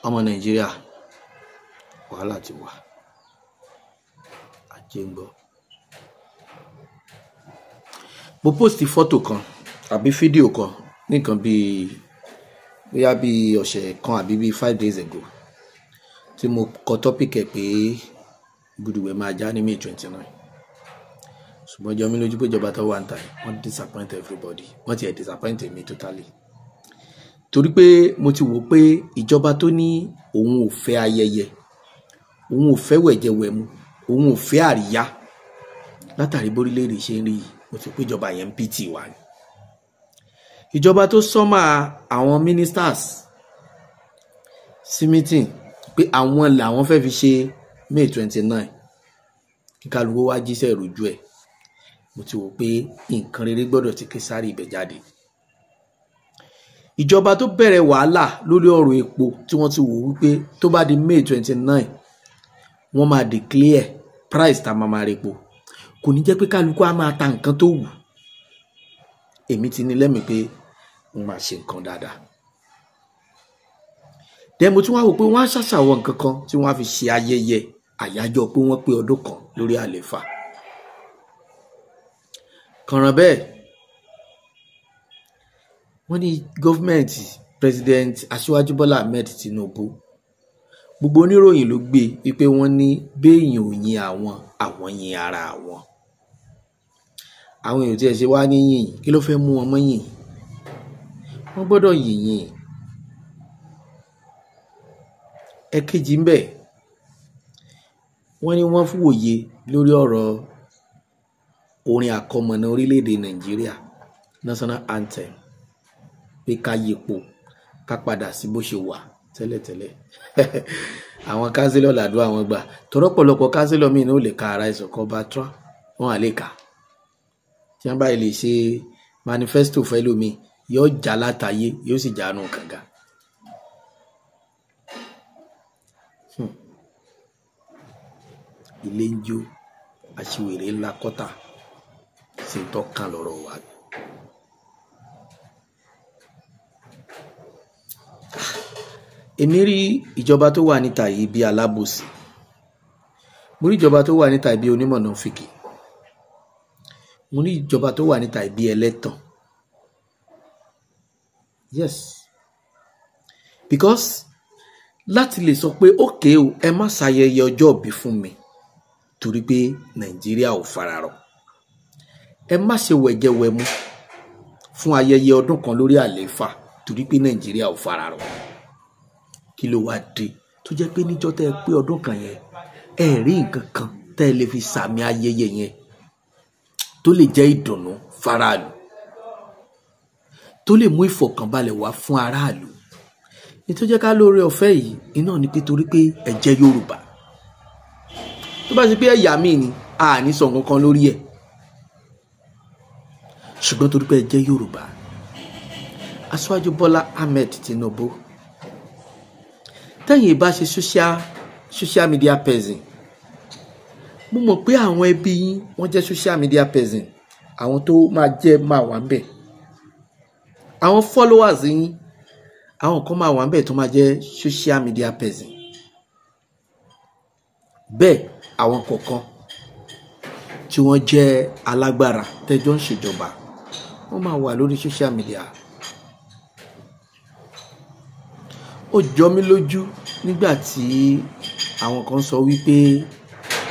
ọmọ Nàìjíríà wàhálà ti wà àjẹngbọ. Mo post fọ́tò kan àbí fídíò kan nìkan bóyá bí ọ̀sẹ̀ kan àbí bí 5 days ago tí mo kọ topic ẹ̀ pé Guduwe máa já ní May 29. Ṣùgbọ́n jọ mí lójú pé ìjọba tó wà ń ta wọ́n disappoint everybody, wọ́n ti disappoint me totally. Torí pé mo ti wò pé ìjọba tó ní òun ò fẹ́ ayẹyẹ, òun ò fẹ́ wẹ̀jẹwẹ̀mu, òun ò fẹ́ àríyá látàrí bórílẹ̀-èdè ṣe ń rí yìí, mo ti pé ìjọba yẹn ń pt wà ní. Ìjọba tó sọ́mà àwọn ministers sí meeting pé àwọn làwọn fẹ́ fi ṣe May 29 kí kálukú wá jíṣẹ́ ìrújú ẹ̀, mo ti wò pé nǹkan rere gbọ́dọ̀ ti Késárì ibẹ̀ jáde. Ìjọba tó bẹ̀rẹ̀ wàhálà lórí ọ̀rọ̀ epo tí wọ́n ti wò wípé tó bá di May 29 wọ́n máa declare price tá máa repo, kò ní jẹ́ pé kálukú á máa ta nǹkan tó wù. Èmi ti ní lẹ́mìí pé wọ́n máa ṣe nǹkan dáadáa. Then mo tún wá wò pé wọ́n á ṣàṣàwọ̀ nǹkan kan tí wọ́n á fi ṣe ayẹyẹ àyájọ́ pé wọ́n pé ọdún kan lórí àléfà. Kànràn bẹ́ẹ̀ wọ́n ní gọ́fìmẹ̀ntì President Aṣíwájú Bọ́lá Ahmed Tinubu, gbogbo oníròyìn ló gbé wípé wọ́n ní béèyàn ò yin àwọn yin ara àwọn. Àwọn èèyàn tí ẹ ṣe wá ní yìnyín, kí ló fẹ́ mú wọn mọ́ yìnyín? Wọ́n gbọ́dọ̀ yìnyín. Ẹ̀kejì ń bẹ, wọ́n ní wọ́n fòye lórí ọ̀rọ̀ orin àkọmọ̀nà orílẹ̀-èdè Nàìjíríà, national anthem, pé ká yípo ká padà sí bó ṣe wà tẹ́lẹ̀tẹ́lẹ̀. Àwọn kánsílọ̀ làdúrà wọn gbà, tọ́rọ̀pọ̀lọpọ̀ kánsílọ̀ míì ní ó lè ka ara ìsọ̀kan bá trọ́ wọn à lè kà. Tí wọ́n bá lè ṣe manifesto fẹ́lómi yóò já látàyé yóò sì jánu kànga. Ilé ń jó aṣiwèrè ńlá kọ́tà sì ń tọ́kàn lọ́rọ̀ wa. Èmi rí ìjọba tó wà níta yìí bí alábòsí, mo rí ìjọba tó wà níta yìí bí onímọ̀nàfíkì, mo rí ìjọba tó wà níta yìí bí ẹlẹ́tàn. Yes, because láti lè sọ pé okay o ẹ má ṣayẹyẹ ọjọ́ ìbí fún mi torí pé Nàìjíríà ò fararọ̀, ẹ má ṣe wẹ̀jẹwẹ̀mu fún ayẹyẹ ọdún kan lórí àlééfà torí pé Nàìjíríà ò fararọ̀. Kí ló wá dé tó jẹ́ pé níjọ́ tẹ́ ẹ pé ọdún kan yẹn ẹ rí nǹkan kan tẹ́ ẹ lè fi sàmì ayẹyẹ yẹn tó lè jẹ́ ìdùnnú faraàlú, tó lè mú ìfọ̀kànbalẹ̀ wá fún aráàlú? Ní tó jẹ́ ká lóore ọ̀fẹ́ yìí iná ni pé torí pé ẹ jẹ́ Yorùbá. Tó bá ṣe pé ẹ̀yà míì ni a ní sọ nǹkan kan lórí ẹ̀, ṣùgbọ́n torí pé ẹ jẹ́ Yorùbá. Aṣíwájú Bọ́lá Ahmed Tinubu, tẹ́yìn bá ṣe social media person, mo mọ̀ pé àwọn ẹbí yín wọ́n jẹ́ social media person, àwọn tó máa wà ń bẹ̀, àwọn followers yín àwọn kan máa wà ń bẹ̀ tó máa jẹ́ social media person. Bẹ́ẹ̀ àwọn kọ̀ọ̀kan tí wọ́n jẹ́ alágbára tẹ́jọ́ ń ṣèjọba wọ́n máa wà lórí social media. Ó jọ mí lójú nígbà tí àwọn kan sọ wípé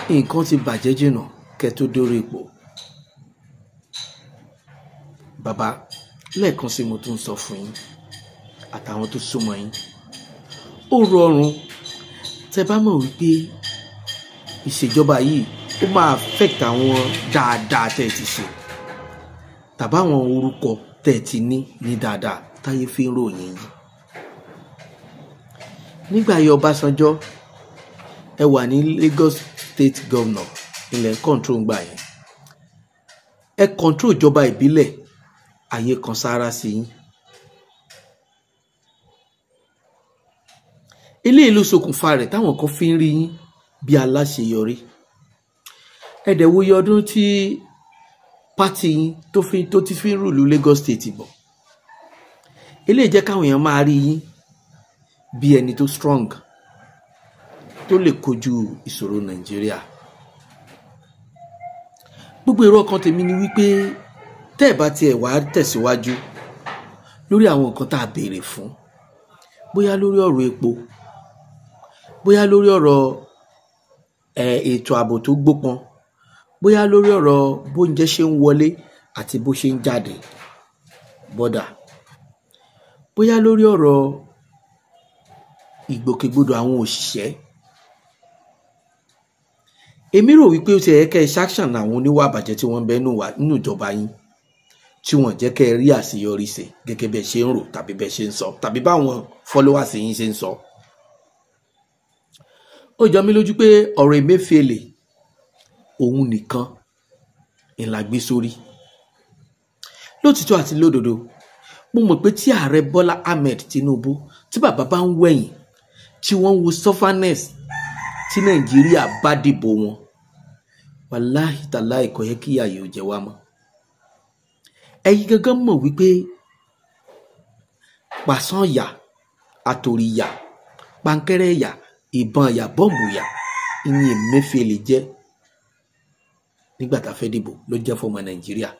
nǹkan ti bàjẹ́ jìnnà kẹ́ tó dórí ipò. Bàbá, lẹ́ẹ̀kan sí mo tún sọ fún yín àtàwọn tó súnmọ́ yín, ó rọrùn tẹ́ bá mọ̀ wípé ìṣèjọba yìí ó máa affect àwọn dáadáa tẹ́ ẹ ti ṣe tàbí àwọn orúkọ tẹ́ ẹ ti ní dáadáa táyé fi ń ròyìn yín. Nígbà yẹn Ọbásanjọ́ ẹ wà ní Lagos State Governor, ilẹ̀ control ń gbà yẹn, ẹ control ìjọba ìbílẹ̀, ayé kan sára sí yín. Eléyìí ló ṣokùnfà rẹ̀ táwọn kan fi ń rí yín bí aláṣeyọrí. Ẹ dẹ̀ wòye ọdún tí pátì yín tó ti fi ń rúlu Lagos State bọ̀. eléyìí jẹ́ káwọn èèyàn máa rí yín bí ẹni tó strong tó lè kojú ìṣòro Nàìjíríà. Gbogbo èrò ọkàn tèmi ni wípé tẹ́ ẹ̀ bá tiẹ̀ wá tẹ̀síwájú lórí àwọn nǹkan tá a béèrè fún, bóyá lórí ọ̀rọ̀ epo, bóyá lórí ọ̀rọ̀ ètò ààbò tó gbópọn, bóyá lórí ọ̀rọ̀ bóúnjẹ ṣe ń wọlé àti bó ṣe ń jáde bọ́dà, bóyá lórí ọ̀rọ̀ ìgbòkègbodò àwọn òṣìṣẹ́. Èmi rò wípé ó ti yẹ kẹ́ ẹ ṣáṣàn àwọn oníwà àbàjẹ́ tí wọ́n ń bẹ nínú ìjọba yín, tí wọ́n jẹ́ kẹ́ ẹ rí àṣeyọrí ṣe gẹ́gẹ́ bẹ́ẹ̀ ṣe ń rò tàbí bẹ́ẹ̀ ṣe ń sọ tàbí báwọn followers yín ṣe ń sọ. Ó jọ mí lójú pé ọ̀rọ̀ Emefiele òun nìkan ìlà gbé sórí. Lótìtọ́ àti lódodo, mo mọ̀ pé tí ààrẹ Bọ́lá Ahmed Tinubu tí bàbá bá ń wẹ̀yìn tí wọ́n ń wo sufferness tí Nàìjíríà bá dìbò wọn, wàláhì tàláhì kò yẹ kí ìyà yìí ó jẹ wá mọ́. Ẹ̀yin gangan mọ̀ wípé pàṣán yà, àtòrí yà, pankẹ́rẹ́ yà, ìbọn yà, bọ́ọ̀mù yà ìní Emefiele jẹ́ nígbà tá a fẹ́ dìbò ló jẹ́ fọmọ Nàìjíríà.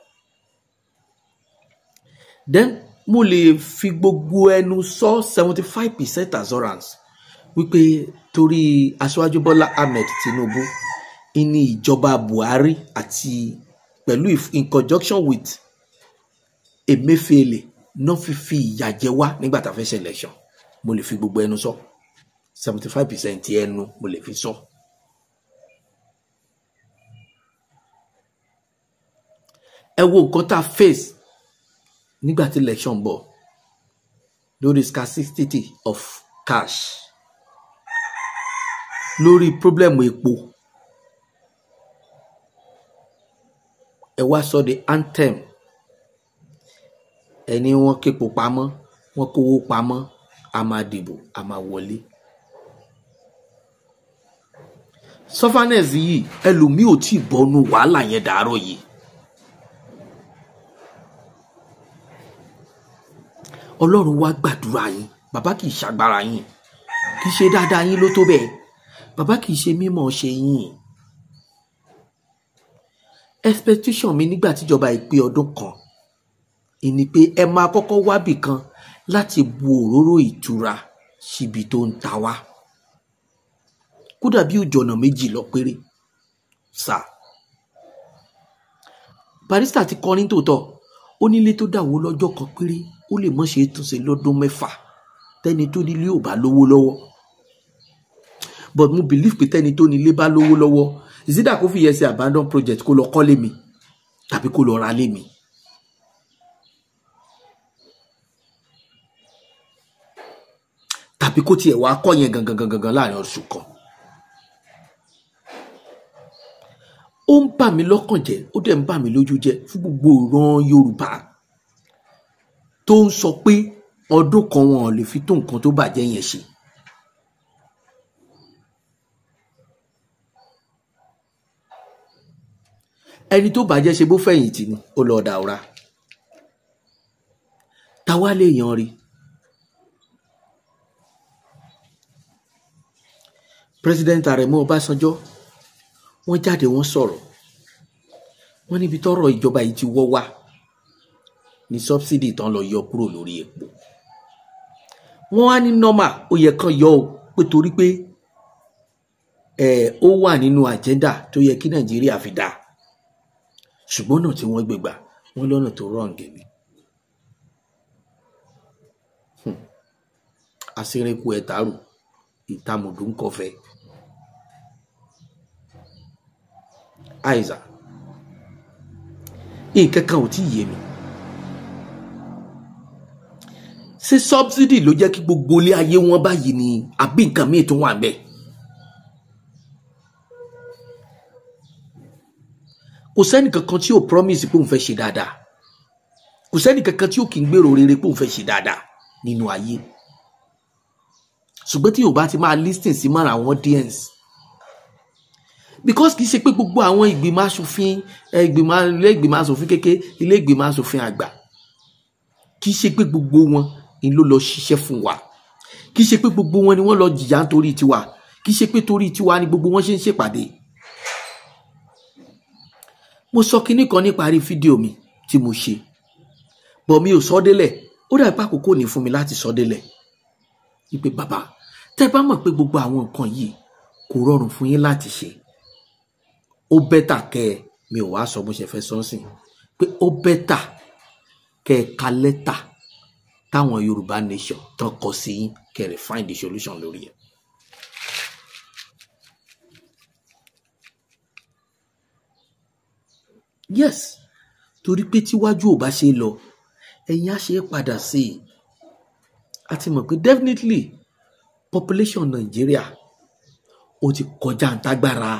Then mo lè fi gbogbo ẹnu sọ 75% assurance wípé torí aṣáájú Bọ́lá Ahmed Tinubu ìní ìjọba Buhari àti pẹ̀lú in conjunction with Emefiele náà fi ìyà jẹ wá nígbà tá a fẹ́ ṣe election. Mo lè fi gbogbo ẹnu sọ 75% ẹnu mo lè fi sọ. Ẹ wo nǹkan tá a face nígbà tí election bọ̀ lórí scarcity of cash, lórí problem epo. Ẹ wá sọ the anthem, ẹni wọ́n képo pamọ́, wọ́n kówó pamọ́, a máa dìbò, a máa wọlé. Sufferness yìí ẹlòmíì ò tí ì bọ́nú wàhálà yẹn dàárọ̀ yìí. Ọlọ́run wá gbàdúrà yín, bàbá kì í ṣàgbára yín, kì í ṣe dáadáa yín ló tó bẹ́ẹ̀, bàbá kì í ṣe mímọ̀ ṣe yín. Expectation mi nígbà tíjọba ìpè ọdún kan ìní pé ẹ máa kọ́kọ́ wábì kan láti bu òróró ìtura síbi tó ń ta wá, kódà bí òjò ọ̀nà méjì lọ péré sà. Barrister ti kọrin tòótọ́, ó nílé tó dàwó lọ́jọ́ kan péré ó lè mọ̀ ṣe túnṣe lọ́dún 6 tẹ́ni tó nílé ò bá lówó lọ́wọ́. But mo believe pé tẹ́ni tó nílé bá lówó lọ́wọ́, ìsídà kó fi yẹ sí abandon project kó lọ kọ́lé mi tàbí kó lọ ra lé mi. Tàbí kó tiẹ̀ wá kọ́ yẹn gangan láàrin oṣù kan. Ó ń bà mí lọ́kàn jẹ́, ó dẹ̀ ń bà mí lójú jẹ́ fún gbogbo ìran Yorùbá tó ń sọ pé ọdún kan wọn ò lè fi tó nǹkan tó bàjẹ́ yẹn ṣe. Ẹni tó bàjẹ́ ṣe bó fẹ̀yìntì ni ó lọ dà ọ̀ra. Táwa lè yan rí. President Aremu Ọbásanjọ́ wọ́n jáde wọ́n sọ̀rọ̀, wọ́n níbi tọ́rọ̀ ìjọba yìí ti wọ́ wá ní subsidy tán lọ yọ kúrò lórí epo. Wọ́n á ní normal ó yẹ kán yọ o pé torí pé ó wà nínú agenda tó yẹ kí Nàìjíríà fi dáa, ṣùgbọ́n náà tí wọ́n gbé gbà wọ́n lọ́nà tó wrong ni. Àṣírẹ́kù ẹ̀tàrù ìtamùdù ń kọfẹ́. Àìsà nǹkan kan ò tí yé mi. Ṣé subsidy ló jẹ́ kí gbogbo ilé ayé wọn báyìí ni àbí nǹkan míì tó wà bẹ́ẹ̀? Kò sẹ́ni kankan tí ò promise pé òun fẹ́ ṣe dáadáa, kò sẹ́ni kankan tí ò kì í gbèrò rere pé òun fẹ́ ṣe dáadáa nínú ayé. Ṣùgbọ́n tí Yorùbá ti máa listen sí mọ́ra àwọn audience, because kì í ṣe pé gbogbo àwọn ìgbìmọ̀ aṣòfin ilé ìgbìmọ̀ aṣòfin kékeré, ilé ìgbìmọ̀ aṣòfin àgbà, kì í ṣe pé gbogbo wọn ń ló lọ ṣiṣẹ́ fún wa. Kì í ṣe pé gbogbo wọn ni wọ́n lọ jìyà nítorí tiwa, kì í ṣe pé torí tiwa ni gbogbo wọn ṣe ń ṣèpàdé. Mo sọ kinní kan níparí fídíò mi tí mo ṣe, bọ̀ mi ò sọ délẹ̀, ó dà pé àkókò ní fún mi láti sọ délẹ̀. Wípé bàbá, tẹ́ bá mọ̀ pé gbogbo àwọn nǹkan yìí kò rọrùn fún yín láti ṣe, ó bẹ́tà kẹ́ ẹ, mi ò wá sọ bó ṣe fẹ́ sọ́nsìn, pé ó bẹ́tà kẹ́ ẹ ka lẹ́tà táwọn Yorùbá nation tán kọ sí yín, kẹ́ ẹ find the solution lórí ẹ̀. Yes, torí pé tíwájú ò bá ṣe lọ, ẹ̀yin á ṣe é padà sí i. A ti mọ̀ pé definitely population Nigeria ó ti kọjá ntágbára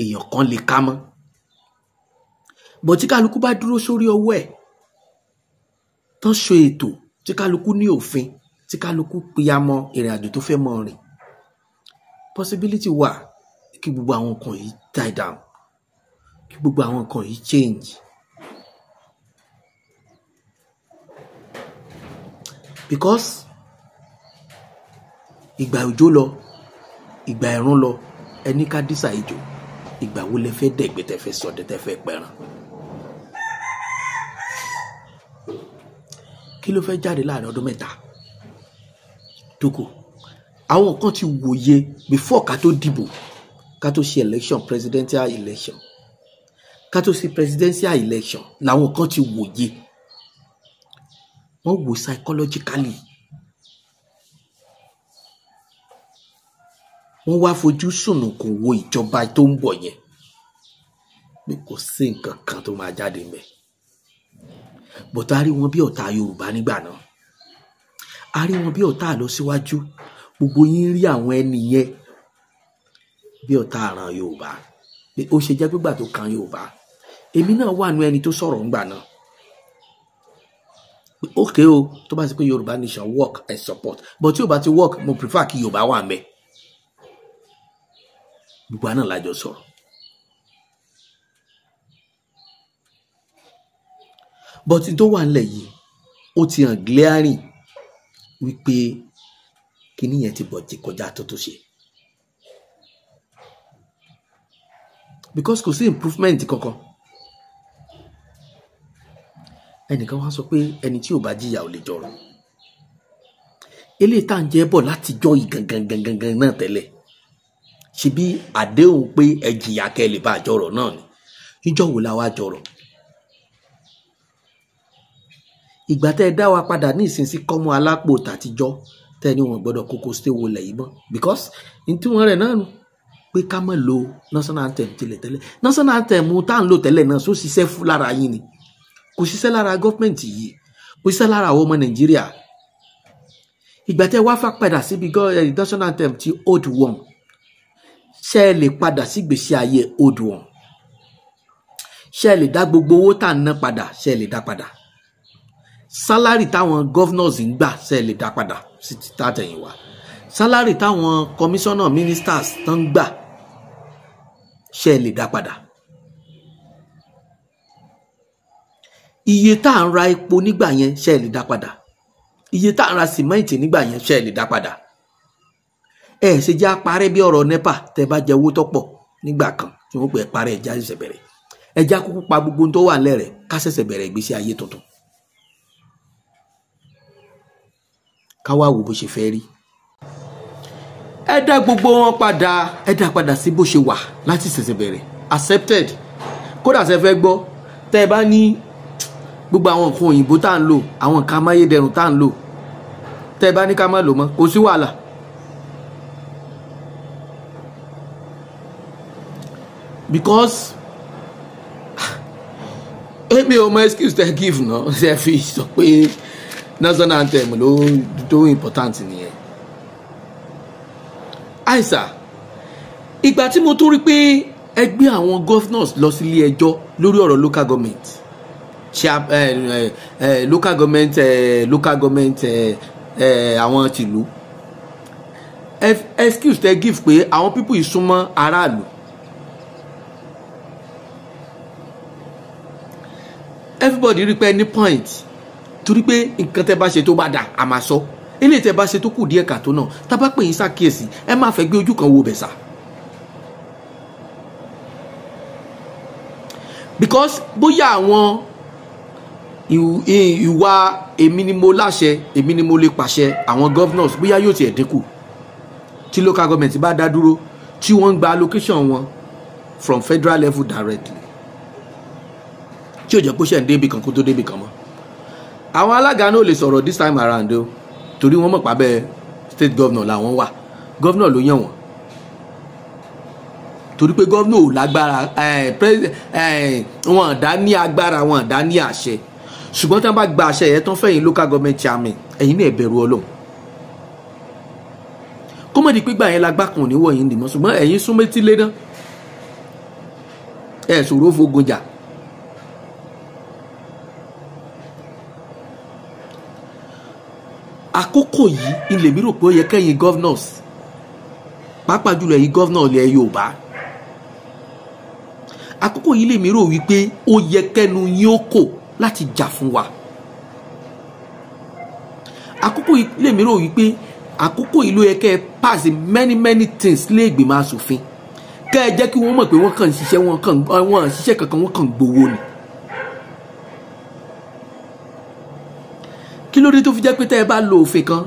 èèyàn kan lè ká mọ́. Bọ̀ tí kálukú bá dúró sórí ọwọ́ ẹ̀, tán ṣe ètò, tí kálukú ní òfin, tí kálukú pìyàmọ́ ìrìn àjò tó fẹ́ mọ́ rìn, possibility wà kí gbogbo àwọn nǹkan yìí die down, kí gbogbo àwọn nǹkan yìí change. Because ìgbà òjò lọ, ìgbà ẹ̀rùn lọ, ẹni ká dísà ìjò, ìgbà wo lẹ fẹ́ dẹ̀gbẹ́ tẹ fẹ́ sọdẹ tẹ fẹ́ pẹran? Kí ló fẹ́ jáde láàrin ọdún mẹ́ta tó kù? Àwọn kan ti wòye before ká tó dìbò, ká tó ṣe election, presidential election, ká tó ṣe presidential election, làwọn kan ti wòye. Wọ́n wò psychologically. Wọ́n wá fojú sùnùkùn wo ìjọba tó ń bọ̀ yẹn, pé kò sí nǹkan kan tó máa jáde ńbẹ̀. But a rí wọn bí ọ̀tá Yorùbá nígbà náà. A rí wọn bí ọ̀tá àlọsíwájú. Gbogbo yín rí àwọn ẹni yẹn bí ọ̀tá àràn Yorùbá. Pé ó ṣe jẹ́ gbígbà tó kan Yorùbá. Èmi náà wà nú ẹni tó sọ̀rọ̀ ńgbà náà. Okay o, tó bá ti pé Yorùbá nation work, I support. But tí ó bá ti work, mo prefer kí Yorùbá wà ńbẹ̀. Gbogbo àná lájọ sọ̀rọ̀. But tó wà nílẹ̀ yìí, ó ti hàn glaring wípé kíní yẹn ti bọ̀ ti kọjá tó ṣe. Because kò sí improvement kankan. Ẹnìkan wá sọ pé ẹni tí ò bá jìyà ò lè jọrọ̀. Eléyìí tá à ń jẹ bọ̀ látijọ́ yìí gangan náà tẹ́lẹ̀. Ṣebí àdéhùn pé ẹ jìyà kẹ́ lè bá jọrọ̀ náà ni. Níjọ́ wo la wá jọrọ̀? Ìgbà tẹ́ ẹ dá wa padà ní ìsinsí kọ́mọ alápò tàtijọ́ tẹ́ ní wọn gbọ́dọ̀ kókó stay wo lẹ̀ yìí mọ́. Because ní tí wọ́n rẹ̀ náà nù pé ká má lo national anthem tẹ́lẹ̀. National anthem tá à ń lò tẹ́lẹ̀ náà só ṣiṣẹ́ fún lára yín ni. Kò ṣiṣẹ́ lára gọ́ọ̀mẹ̀ntì yìí, kò ṣiṣẹ́ lára àwọn ọmọ Nàìjíríà. Ìgbà tẹ́ wá fà padà síbi national anthem ti old one, ṣé ẹ lè padà sí ìgbésí ayé old one? Ṣé ẹ lè dá gbogbo owó tá à ń ná padà? Ṣé ẹ lè dá padà? Sálárì táwọn governors ń gbà, ṣé ẹ lè dá padà sí tàtẹ̀yìnwá? Sálárì táwọn commissioner ministers tán ń gbà, ṣé ẹ lè dá padà? Iye tá à ń ra epo nígbà yẹn, ṣé ẹ lè dá padà? Iye tá à ń ra sìmẹ́ǹtì nígbà yẹn, ṣé ẹ lè dá padà? Ẹ ṣe jẹ́ àparẹ́ bí ọ̀rọ̀ NEPA tẹ́ bá jẹ owó tọ́pọ̀ nígbà kan tí wọ́n pè é parẹ́ ẹja ṣẹ̀ṣẹ̀ bẹ̀rẹ̀. Ẹja kúkú pa gbogbo tó wà lẹ́rẹ̀ ká ṣẹ̀ṣẹ̀ bẹ̀rẹ̀ ìgbésí ayé tuntun. Ká wá wo bó ṣe fẹ́ rí. Ẹ dá gbogbo wọn padà, ẹ dá padà sí bó ṣe wà láti ṣẹ̀ṣẹ̀ bẹ̀rẹ̀. Accepted. Kódà ṣe fẹ́ gbọ́, tẹ́ ẹ bá ní gbogbo àwọn nǹkan òyìnbó tá à ń lò, àwọn nǹkan amáyédẹrùn tá à ń lò, tẹ́ ẹ bá ní ká má lò mọ́, kò sí wàhálà. Because èmi ò mọ excuse tẹ́ give náà ṣe fi sọ pé national anthem ló tó important nìyẹn. Àìsà, ìgbà tí mo tún rí pé ẹgbẹ́ àwọn governors lọ sí ilé ẹjọ́ lórí ọ̀rọ̀ local government àwọn tìlú, excuse tẹ́ give pé àwọn people yìí súnmọ́ aráàlú. Everybody rí pé any point torí pé nǹkan tẹ́ bá ṣe tó bá dà á máa sọ eléyìí tẹ́ bá ṣe tó kù díẹ̀ kàtó náà tá bá pè yín ṣàkíyèsí ẹ má fẹ́ gbé ojú kan wo bẹ̀sà. because bóyá àwọn ìwà èmi ni mo láṣẹ èmi ni mo lè pàṣẹ àwọn governors bóyá yóò tiẹ̀ dínkù tí local government bá dá dúró tí wọ́n ń gba allocation wọn from federal level directly tí ò jẹ́ pé ṣe ń débi kan kó tó débi kan mọ́. àwọn alága náà lè sọ̀rọ̀ this time around o torí wọ́n mọ̀ pàbẹ́ state governor làwọn wà governor ló yàn wọ́n torí pé governor ò lágbára wọn dá ní agbára wọn dá ní àṣẹ ṣùgbọ́n tí wọ́n bá gba àṣẹ yẹn tán fẹ̀yìn local government chairman ẹ̀yin náà bẹ̀rù Ọlọ́run kó mọ̀ di pé gbà yẹn la gbá kan ò ní wọ̀ yín dìmọ́ ṣùgbọ́n ẹ̀yin sún méjì lé náà ẹ̀ ṣòro fogun jà. àkókò yìí ilé mi rò pé ó yẹ kẹ́yìn governors pàápàá jùlọ ẹ̀yin governor ilẹ̀ Yorùbá àkókò yìí lè mi rò wípé ó yẹ kẹ́nu yín ó kò láti jà fún wa àkókò yìí lè mi rò wípé àkókò yìí ló yẹ kẹ́ ẹ pass many things lé ìgbìmọ̀ asòfin kẹ́ ẹ jẹ́ kí wọ́n mọ̀ pé wọ́n kàn ń ṣiṣẹ́ wọ́n ṣiṣẹ́ kankan wọ́n kàn ń gbowó ni. kí ló dé tó fi jẹ́ pé tẹ́ ẹ bá lo òfin kan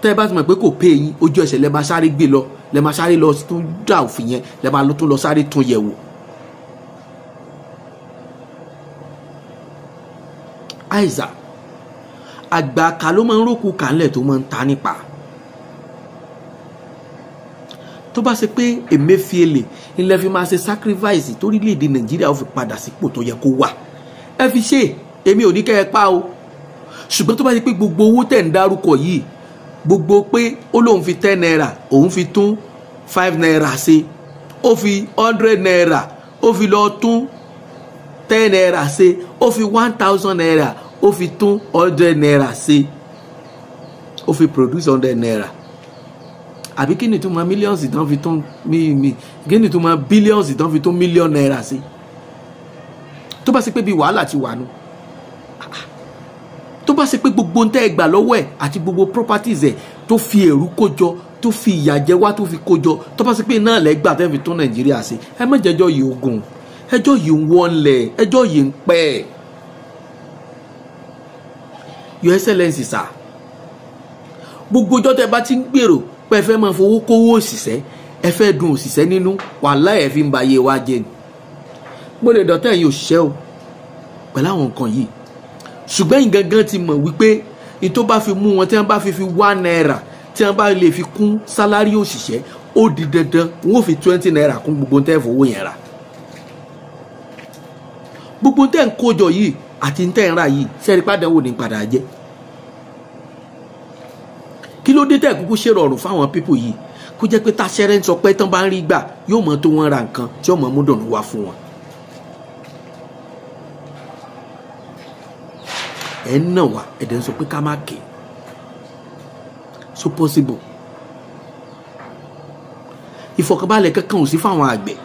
tẹ́ ẹ bá ti mọ̀ pé kò pé yín ojú ẹsẹ̀ lẹ́ máa sáré gbé lọ lẹ́ máa sáré lọ tún dá òfin yẹn lẹ́ máa tún lọ sáré tún yẹ̀ wò. àìsà àgbà ká ló máa ń rókù kàńlẹ̀ tó máa ń ta nípa. tó bá ṣe pé Emefiele ilẹ̀ fi máa ṣe sacrifice torílẹ̀-èdè Nàìjíríà ó fi padà sípò tó yẹ kó wà ẹ fi ṣe èmi ò ní kẹ́ ẹ pa o ṣùgbọ́n tó bá ṣe pé gbogbo owó tẹ̀ ń dárúkọ yìí gbogbo pé ó lóun fi 10 naira òun fi tún 5 naira ṣe ó fi 100 naira ó fi lọ tún 10 naira ṣe ó fi 1000 naira ó fi tún 100 naira ṣe ó fi produce 100 naira àbí kí ni tó máa millions tán fi tún kí ni tó máa billions tán fi tún million naira ṣe tó bá ṣe pé bí wàhálà ti wà nù tó bá ṣe pé gbogbo ń tẹ́ ẹ gbà lọ́wọ́ ẹ̀ àti gbogbo properties ẹ̀ tó fi èrú kójọ tó fi ìyà jẹ wá tó fi kójọ tó bá ṣe pé náà lẹ́gbàá tẹ́ fi tún Nàìjíríà ṣe ẹ má jẹ́jọ́ yìí ogun ẹjọ́ yìí ń wọ́nlẹ̀ ẹjọ́ yìí ń pẹ́ Your Excellency sà gbogbo ọjọ́ tẹ́ bá ti ń gbèrò pé ẹ fẹ́ máa fowó kówó òṣìṣẹ́ ẹ fẹ́ dùn òṣìṣẹ́ nínú wàhálà ẹ̀ fi ń ba iye wa jẹ ni mo lè dọ̀tẹ́ yìí òṣìṣẹ́ o pẹ̀lú àwọn nǹkan yìí ṣùgbọ́n yìí gangan ti mọ̀ wípé ní tó bá fi mú wọn tí wọ́n bá fi 1 naira tí wọ́n bá lè fi kún sálárì òṣìṣẹ́ ó di dandan wọ́n fi 20 naira kún gbogbo tẹ́ fowó yẹn rà gbogbo tẹ́ ń kójọ yìí àti tẹ́ ń rà yìí sẹ́rí pàdánwò ní padà jẹ́ kí ló dé tẹ́ kúkú ṣe rọrùn fáwọn pípò yìí kó jẹ́ pé táṣẹ́rẹ́ ń sọ pé tán bá ń rí gbà yóò mọ̀ tó wọ́n ra nǹkan tí ó mọ̀ mú dùn wá fún wọn. ẹ̀ ń nà wá ẹ̀dẹ̀ ń sọ pé ká má ké so possible ìfọ̀kànbalẹ̀ kankan ò sí fáwọn àgbẹ̀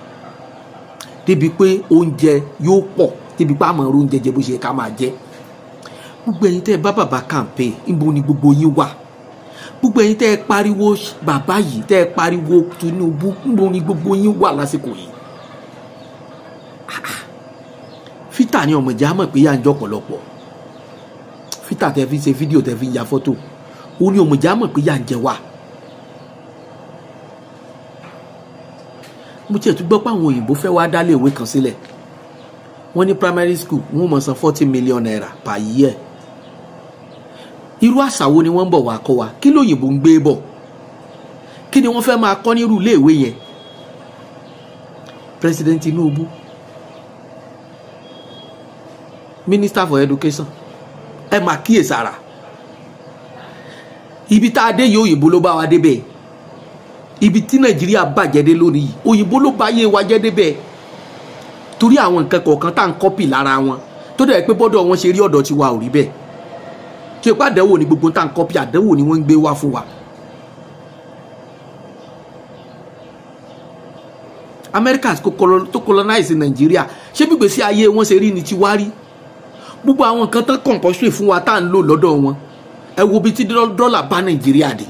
débi pé oúnjẹ yóò pọ̀ débi pé àmọ́ oúnjẹ jẹ bó ṣe ká máa jẹ gbogbo ẹ̀yin tẹ́ ẹ bá bàbá campaign níbo ni gbogbo yín wà gbogbo ẹ̀yin tẹ́ ẹ pariwo bàbá yìí tẹ́ ẹ pariwo Tinubu níbo ni gbogbo yín wà lásìkò yìí fítà ni ọmọdé á mọ̀ pé yà ń jọ pọ̀lọpọ̀ fítà tẹ́ fi ṣe fídíò tẹ́ fi ya fọ́tò ó ní ọmọdé á mọ̀ pé yà ń jẹ wá. mo tiẹ̀ tún gbọ́ pé àwọn òyìnbó fẹ́ wá dálé ìwé kan sílẹ̀ wọ́n ní primary school wọ́n mọ̀ san 40 million naira per year. irú àṣà wo ni wọ́n ń bọ̀ wá kọ́ wa kí lóyìnbó ń gbé bọ̀ kí ni wọ́n fẹ́ máa kọ́ nírú iléèwé yẹn. President Tinubu Minister for Education ẹ máa kíyèsára ibi tá a dé yìí òyìnbó ló bá wa débẹ̀ ibi tí Nàìjíríà bàjẹ́ dé lónìí òyìnbó ló bá yé wa jẹ́ débẹ̀ torí àwọn nǹkan kọ̀ọ̀kan tá à ń kọ́pì lára wọn tó dẹ̀ pé bọ́dọ̀ wọn ṣe rí ọ̀dọ̀ tiwa ò rí bẹ́ẹ̀ tí o pa àdánwò ní gbogbo tá à ń kọ́pì àdánwò ni wọ́n ń gbé wá fún wa. America tó colonize Nàìjíríà ṣé gbígbé sí ayé wọn ṣe rí ni tiwa rí gbogbo àwọn nǹkan tán compulsory fún wa tá à ń lò lọ́dọ̀ wọn ẹ wo bí tí dọ́là bá Nàìjíríà dé.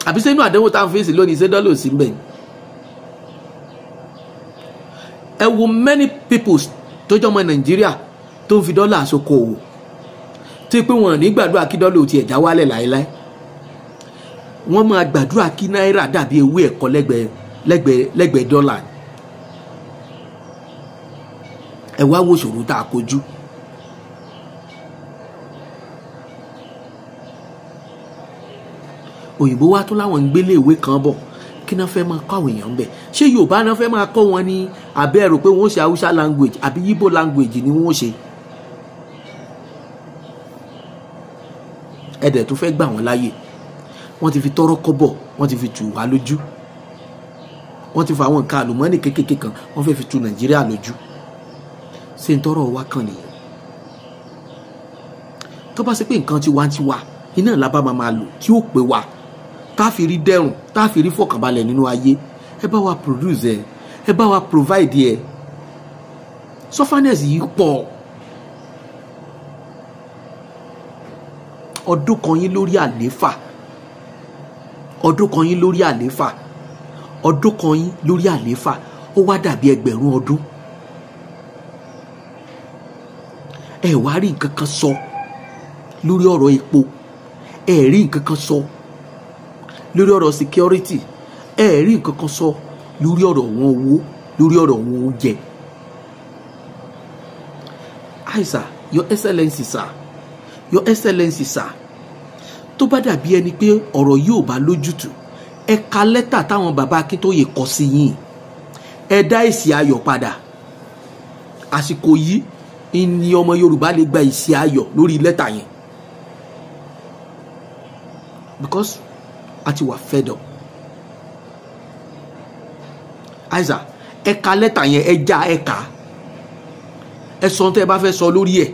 àbí sẹ́nu àdánwò tá à ń fèsì lónìí ṣé dọ́là ò sí mbẹ̀. ẹ wo many people tó jọ ọmọ Nàìjíríà tó ń fi dọ́là àsokò òwò tí pé wọn ní gbàdúrà kí dọ́là ò tiẹ̀ já wálẹ̀ láéláé. wọ́n máa gbàdúrà kí náírà dàbí ewé ẹ̀kọ́ lẹ́gbẹ̀ẹ́ dọ́là. ẹ wá wo ìṣòro tá a kojú. òyìnbó wa tó láwọn ń gbélé ìwé kan bọ̀ kí náà fẹ́ máa kọ́ àwọn èèyàn bẹ̀ ṣé Yorùbá náà fẹ́ máa kọ́ wọn ní abẹ́ ẹ̀rọ pé wọ́n ṣe Haúsá language àbí Yíbò language ni wọ́n ṣe. ẹ̀dẹ̀ tó fẹ́ gbà wọ́n láyè wọ́n ti fi tọ́rọ́ kọ́bọ̀ wọ́n ti fi tù wá lójú wọ́n ti fa àwọn nǹkan àlùmọ́ọ́nì kékeré kan wọ́n fẹ́ fi tù Nàìjíríà lójú ṣé ń tọ́rọ̀ wá kàn nìyẹn. tó bá ṣe pé nǹkan tiwantiwa iná làbá máa lò tí ó pè wá tá a fi rí dẹrùn tá a fi rí fọkànbalẹ̀ nínú ayé ẹ bá wa produce ẹ bá wa provide ẹ sufferness yìí pọ̀. ọdún kan yín lórí àlééfà ọdún kan yín lórí àlééfà ọdún kan yín lórí àlééfà ó wá dàbí ẹgbẹ̀rún ọdún. ẹ wá rí nǹkan kan sọ lórí ọ̀rọ̀ epo ẹ rí nǹkan kan sọ lórí ọ̀rọ̀ security ẹ rí nǹkan kan sọ lórí ọ̀rọ̀ wọn owó lórí ọ̀rọ̀ wọn oúnjẹ. Aisa, your excellency sir, your excellency sir, tó bá dàbí ẹni pé ọ̀rọ̀ yóò bá lójútùú ẹ ka lẹ́tà táwọn bàbá Akíntóyè kọ sí yín ẹ dá èsì ayọ̀ padà. àsìkò yìí ni ọmọ Yorùbá lè gba èsì ayọ̀ lórí lẹ́tà yẹn because a ti wà fed up. Aisa, ẹ ka lẹ́tà yẹn ẹ já ẹ kà ẹ sọ ohun tẹ́ ẹ bá fẹ́ sọ lórí ẹ̀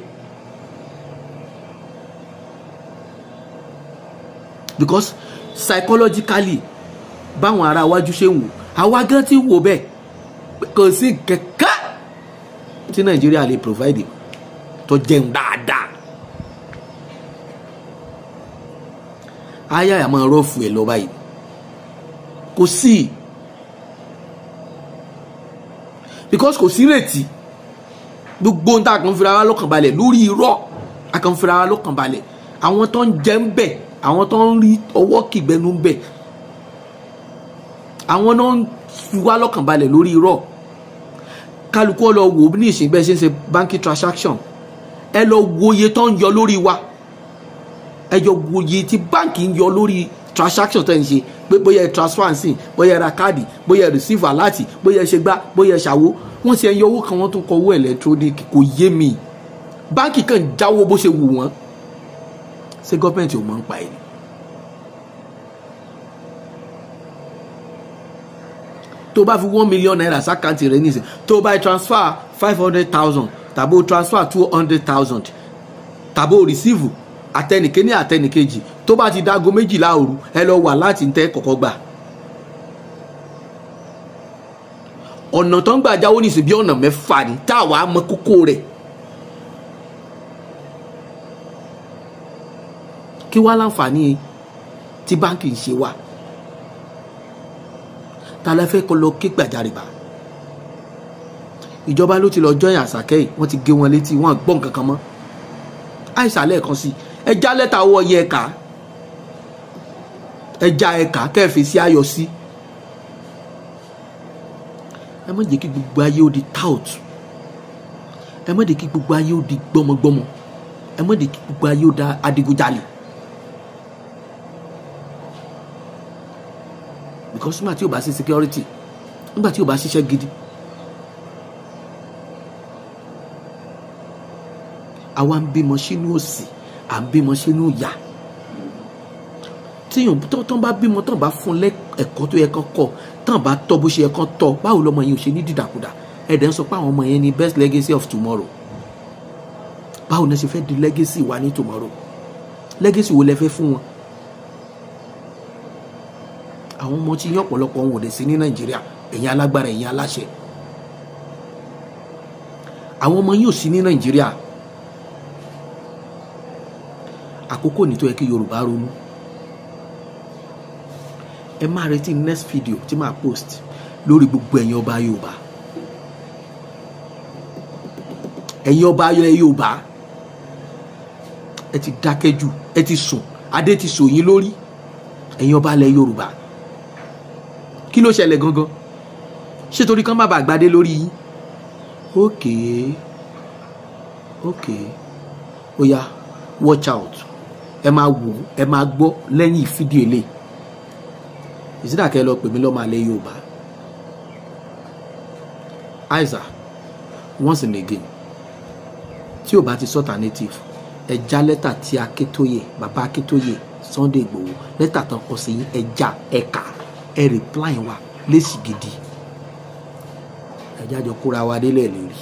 because psychologically báwọn ará wájú ṣe ń wò àwa gan ti wò bẹ́ẹ̀ kò sí kẹ̀kẹ́ tí Nàìjíríà lè provide tó jẹun dáadáa. ayé àmọ́ rọ́ọ̀fù ẹ̀ lọ báyìí kò sí because kò sí retí gbogbo ohun tá a kàn fira wa lọ́kàn balẹ̀ lórí irọ́ a kàn fira wa lọ́kàn balẹ̀ àwọn tó ń jẹ ń bẹ̀ àwọn tó ń rí ọwọ́ kìgbẹ́nu ń bẹ̀ àwọn náà ń fi wá lọ́kàn balẹ̀ lórí irọ́. kálukú ọ lọ wò ní ìsìn bẹ́ẹ̀ ṣe ń ṣe banking transaction ẹ lọ wo iye tó ń yọ lórí wa ẹ jọ wo iye tí báǹkì ń yọ lórí transaction tó ń ṣe pé bóyá ẹ transfer sí bóyá ẹ ra káàdì bóyá ẹ receive alert bóyá ẹ ṣe gbá bóyá ẹ ṣàwó wọ́n ti ẹ yọ owó kan wọ́n tún kọ owó electronic kò yé mi báǹkì kan jáwó bó ṣe wù wọ́n ṣé gọ́ọ̀mẹ̀ntì ò mọ̀ ń pa ẹ̀ ni. tó bá fi 1 million naira sákàǹtì rẹ nísìn tó bá transfer 500,000 tàbó transfer 200,000 tàbó receive àtẹnìkéní àtẹnìkejì tó bá ti dágo 12 òru ẹ lọ wà láti tẹ́ kọ́kọ́ gbà. ọ̀nà tó ń gbà jáwó nísìn bí ọ̀nà 6 ni táwa mọ kókó rẹ̀. kí wá láǹfààní tí báńkì ń ṣe wà ta la fẹ́ kọ́ lọ ké gbàjarè bá. ìjọba ló ti lọ jọyìn Àṣàkẹ́ yìí wọ́n ti gé wọn létí wọn gbọ́ nǹkan kan mọ́. Àìsà lẹ́ẹ̀kan sí ẹ já lẹ́tà owó yẹ ẹ̀ka ẹ já ẹ̀ka kẹ́ẹ̀fì sí ayọ̀ sí. ẹ má jẹ́ kí gbogbo ayé ó di tout ẹ má jẹ́ kí gbogbo ayé ó di gbọ́mọgbọ́mọ ẹ má jẹ́ kí gbogbo ayé ó da adigunjalè. because nígbà tí o bá sí security nígbà tí o bá ṣiṣẹ́ gidi àwa ń bímọ sínú òṣì à ń bímọ sínú ìyà tíyàn tán bá bímọ tán bá fún ẹ̀kọ́ tó yẹ kán kọ́ tán bá tọ́ bó ṣe yẹ kán tọ́ báwo lọmọ yẹn ò ṣe ní dìdàkudà ẹ̀dẹ̀ ń sọ pé àwọn ọmọ yẹn ni best legacy of tomorrow báwo ni ẹ ṣe fẹ́ di legacy wa ní tomorrow legacy wo lẹ fẹ́ fún wọn. àwọn ọmọ tí yín ọ̀pọ̀lọpọ̀ wọn ò lè sí ní Nàìjíríà ẹ̀yin alágbára ẹ̀yin aláṣẹ àwọn ọmọ yín ò sí ní Nàìjíríà. Àkókò ní tó yẹ kí Yorùbá ronú. Ẹ máa retí next video tí màá post lórí gbogbo ẹ̀yin ọba Yorùbá. Ẹ̀yin ọba Yorùbá, ẹ ti dákẹ́ jù, ẹ ti sùn, adé ti sò yín lórí. Ẹ̀yin ọba ilẹ̀ Yorùbá, kí ló ṣẹlẹ̀ gangan? Ṣé torí kan má bàa gbadé lórí yín? Okay, ó yá, watch out. Ẹ máa wò, ẹ máa gbọ́ lẹ́yìn fídíò ilé. Ìsídàkẹ́ lọ pè mí lọ́mọ alẹ́ Yorùbá. Aiza, once and again, tí o bá ti sọ́ta native, ẹ já lẹ́tà tí Akíntóyè, bàbá Akíntóyè, Sunday Igboho, lẹ́tà tán kọ sí yín, ẹ já, ẹ kà, ẹ reply wa lésì gidi. Ẹ jájọ kóra wa délẹ̀ lórí.